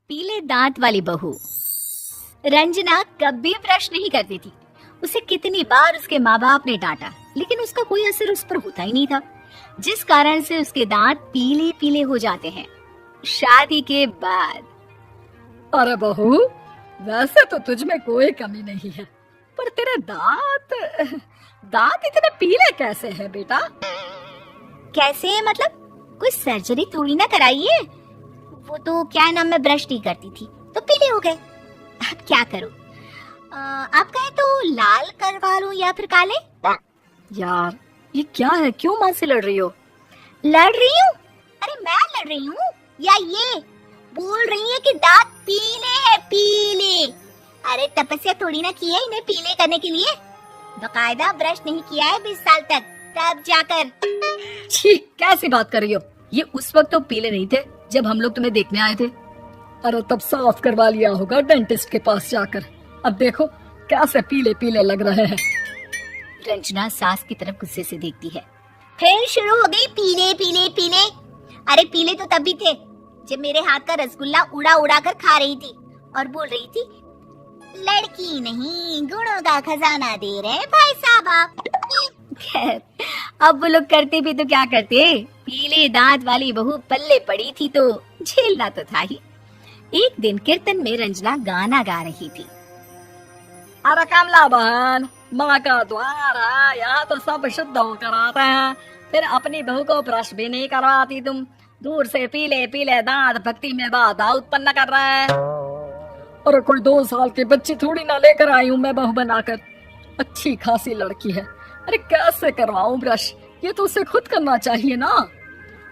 पीले दांत वाली बहू। रंजना कभी ब्रश नहीं करती थी। उसे कितनी बार उसके माँ बाप ने डांटा, लेकिन उसका कोई असर उस पर होता ही नहीं था, जिस कारण से उसके दांत पीले पीले हो जाते हैं। शादी के बाद अरे बहू, वैसे तो तुझ में कोई कमी नहीं है, पर तेरे दांत दांत इतने पीले कैसे हैं बेटा? कैसे है मतलब? कोई सर्जरी थोड़ी ना कराई है। वो तो क्या नाम, मैं ब्रश नहीं करती थी तो पीले हो गए। अब क्या करूं? आप कहें तो लाल करवा लूं या फिर काले? यार ये क्या है, क्यों माँ से लड़ रही हो? लड़ रही हूँ? अरे मैं लड़ रही हूँ या ये बोल रही है कि दांत पीले हैं, पीले। अरे तपस्या थोड़ी ना की है इन्हें पीले करने के लिए। बकायदा ब्रश नहीं किया है 20 साल तक, तब जाकर। छी, कैसी बात कर रही हो? ये उस वक्त तो पीले नहीं थे जब हम लोग तुम्हें देखने आए थे। अरे तब साफ करवा लिया होगा डेंटिस्ट के पास जाकर। अब देखो कैसे पीले पीले लग रहे हैं। रंजना सास की तरफ गुस्से से देखती है। फिर शुरू हो गई पीले पीले पीले। अरे पीले तो तब भी थे जब मेरे हाथ का रसगुल्ला उड़ा उड़ा कर खा रही थी और बोल रही थी, लड़की नहीं गुणों का खजाना दे रहे भाई साहब आप। खैर, अब वो लोग करते भी तो क्या करते, पीले दांत वाली बहू पल्ले पड़ी थी तो झेलना तो था ही। एक दिन कीर्तन में रंजना गाना गा रही थी। अरे कमला बहन, माँ का द्वार है, यहाँ तो सब शुद्ध होकर आते हैं, फिर अपनी बहू को ब्रश भी नहीं करवाती तुम। दूर से पीले पीले दांत भक्ति में बाधा उत्पन्न कर रहे हैं। अरे कोई 2 साल की बच्ची थोड़ी ना लेकर आई हूँ मैं बहू बनाकर। अच्छी खासी लड़की है, अरे कैसे करवाऊं ब्रश? ये तो उसे खुद करना चाहिए ना।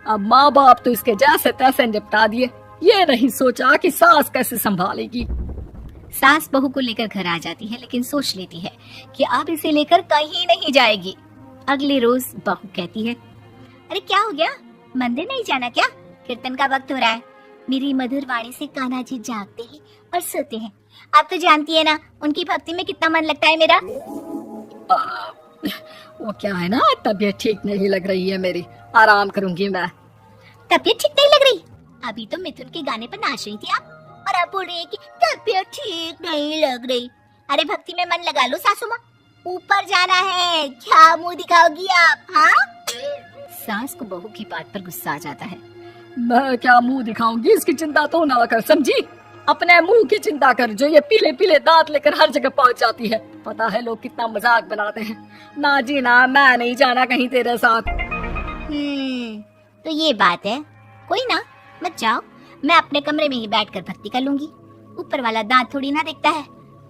अब माँ बाप तो इसके जैसे तैसे निपटा दिए, ये नहीं सोचा कि सास कैसे संभालेगी। सास बहू को लेकर घर आ जाती है, लेकिन सोच लेती है कि अब इसे लेकर कहीं नहीं जाएगी। अगले रोज बहू कहती है, अरे क्या हो गया, मंदिर नहीं जाना क्या? कीर्तन का वक्त हो रहा है। मेरी मधुर वाणी से कान्हा जी जागते हैं और सोते हैं। आप तो जानती है ना उनकी भक्ति में कितना मन लगता है मेरा। वो क्या है ना, तबीयत ठीक नहीं लग रही है मेरी, आराम करूंगी मैं। तबीयत ठीक नहीं लग रही? अभी तो मिथुन के गाने पर नाच रही थी आप, और आप बोल रही है कि तबीयत ठीक नहीं लग रही। अरे भक्ति में मन लगा लो सासू माँ, ऊपर जाना है, क्या मुंह दिखाओगी आप? हाँ? सास को बहू की बात पर गुस्सा आ जाता है। मैं क्या मुंह दिखाऊंगी, इसकी चिंता तो ना कर, समझी? अपने मुंह की चिंता कर, जो ये पीले पीले दांत लेकर हर जगह पहुंच जाती है। पता है लोग कितना मजाक बनाते हैं। ना जी ना, मैं नहीं जाना कहीं तेरे साथ। तो ये बात है, कोई ना, मत जाओ, मैं अपने कमरे में ही बैठकर भक्ति कर लूंगी। ऊपर वाला दांत थोड़ी ना देखता है,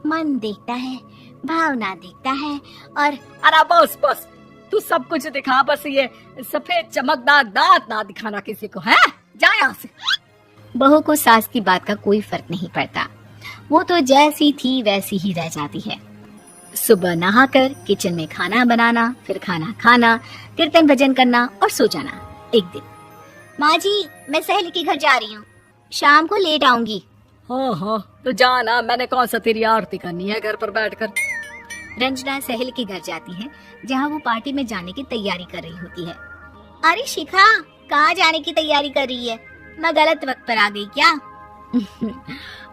मन देखता है, भावना देखता है। और अरे बस बस, तू सब कुछ दिखा, बस ये सफेद चमकदार दांत ना दिखाना किसी को, है? जा यहाँ से। बहू को सास की बात का कोई फर्क नहीं पड़ता, वो तो जैसी थी वैसी ही रह जाती है। सुबह नहाकर किचन में खाना बनाना, फिर खाना खाना, कीर्तन भजन करना और सो जाना। एक दिन, माँ जी मैं सहेली के घर जा रही हूँ, शाम को लेट आऊंगी। हाँ हाँ तो जाना, मैंने कौन सा तेरी आरती करनी है घर पर बैठकर। रंजना सहेली के घर जाती है, जहाँ वो पार्टी में जाने की तैयारी कर रही होती है। अरे शिखा, कहाँ जाने की तैयारी कर रही है? मैं गलत वक्त पर आ गई क्या?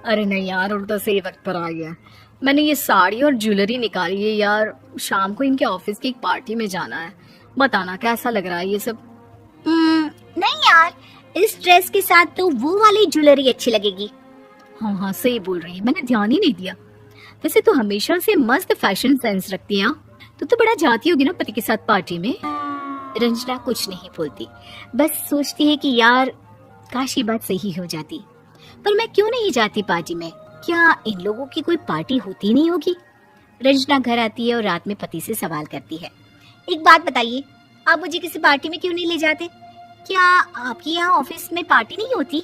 अरे नहीं यार, उल्टा सही वक्त पर आ गया। मैंने ये साड़ी और ज्वेलरी निकाली है यार, शाम को इनके ऑफिस की एक पार्टी में जाना है। बताना कैसा लग रहा है ये सब? नहीं यार, इस ड्रेस के साथ तो वो वाली ज्वेलरी अच्छी लगेगी। हाँ हाँ सही बोल रही है, मैंने ध्यान ही नहीं दिया। वैसे तो हमेशा से मस्त फैशन सेंस रखती है। तो बड़ा जाती होगी ना पति के साथ पार्टी में। रंजना कुछ नहीं बोलती, बस सोचती है कि यार काश ये बात सही हो जाती, पर मैं क्यों नहीं जाती पार्टी में? क्या इन लोगों की कोई पार्टी होती नहीं होगी? रंजना घर आती है और रात में पति से सवाल करती है, एक बात बताइए, आप मुझे किसी पार्टी में क्यों नहीं ले जाते? क्या आपके यहाँ ऑफिस में पार्टी नहीं होती?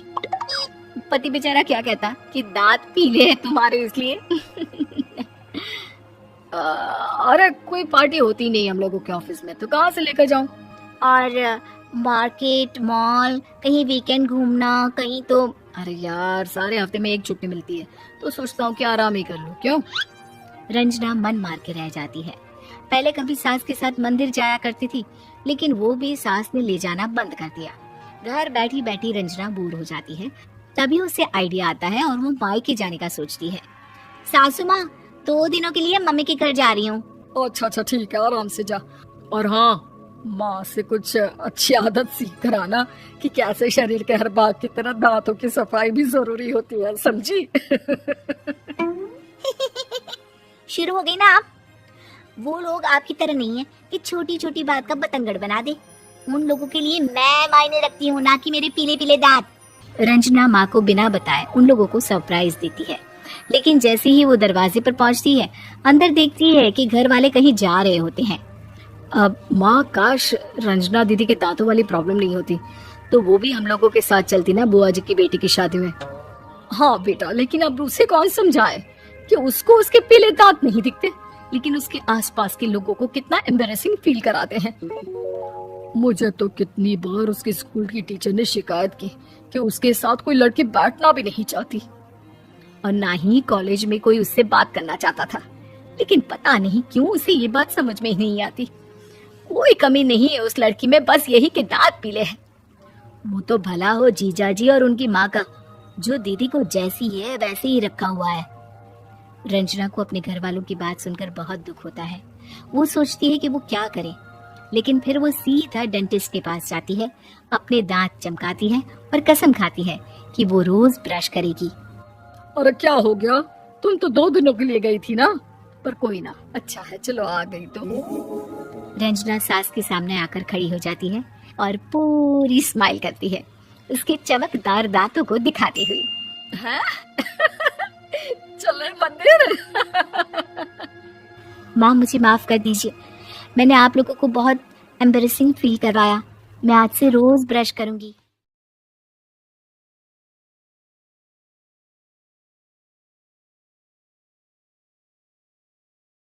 पति बेचारा क्या कहता कि दांत पीले हैं तुम्हारे इसलिए। अरे कोई पार्टी होती नहीं हम लोगों के ऑफिस में, तो कहाँ से लेकर जाऊं? और मार्केट, मॉल, कहीं वीकेंड घूमना, कहीं तो। अरे यार सारे हफ्ते में एक छुट्टी मिलती है, तो सोचता हूँ कि आराम ही कर लूं। क्यों? रंजना मन मार के रह जाती है। पहले कभी सास के साथ मंदिर जाया करती थी, लेकिन वो भी सास ने ले जाना बंद कर दिया। घर बैठी बैठी रंजना बोर हो जाती है, तभी उसे आइडिया आता है और वो मायके जाने का सोचती है। सासू माँ, 2 दिनों के लिए मम्मी के घर जा रही हूँ। अच्छा अच्छा ठीक है, आराम से जा। और हाँ, माँ से कुछ अच्छी आदत सीख कर आना कि कैसे शरीर के हर भाग की तरह दांतों की सफाई भी जरूरी होती है, समझी? शुरू हो गई ना आप। वो लोग आपकी तरह नहीं है कि छोटी छोटी बात का बतंगड़ बना दे। उन लोगों के लिए मैं मायने रखती हूँ, ना कि मेरे पीले पीले दांत। रंजना माँ को बिना बताए उन लोगों को सरप्राइज देती है, लेकिन जैसे ही वो दरवाजे पर पहुंचती है, अंदर देखती है कि घर वाले कहीं जा रहे होते हैं। अब माँ, काश रंजना दीदी के दांतों वाली प्रॉब्लम नहीं होती तो वो भी हम लोगों के साथ चलती ना बुआ जी की बेटी की शादी में। हाँ बेटा, लेकिन अब उसे कौन समझाए कि उसको उसके पीले दांत नहीं दिखते, लेकिन उसके आसपास के लोगों को कितना एम्बैरेसिंग फील कराते हैं। मुझे तो कितनी बार उसके स्कूल की टीचर ने शिकायत की कि उसके साथ कोई लड़की बैठना भी नहीं चाहती, और ना ही कॉलेज में कोई उससे बात करना चाहता था। लेकिन पता नहीं क्यों उसे ये बात समझ में ही नहीं आती। कोई कमी नहीं है उस लड़की में, बस यही कि दांत पीले हैं। वो तो भला हो जीजा जी और उनकी माँ का, जो दीदी को जैसी है वैसे ही रखा हुआ है। रंजना को अपने घर वालों की बात सुनकर बहुत दुख होता है। वो सोचती है कि वो क्या करे, लेकिन फिर वो सीधा डेंटिस्ट के पास जाती है, अपने दांत चमकाती है और कसम खाती है कि वो रोज ब्रश करेगी। और क्या हो गया, तुम तो 2 दिनों के लिए गई थी ना, पर कोई ना, अच्छा है चलो आ गई तो। रंजना सास के सामने आकर खड़ी हो जाती है और पूरी स्माइल करती है, उसके चमकदार दांतों को दिखाती हुई। हैं? चले मंदिर। माँ, मुझे माफ कर दीजिए, मैंने आप लोगों को बहुत एम्बैरेसिंग फील करवाया। मैं आज से रोज ब्रश करूंगी।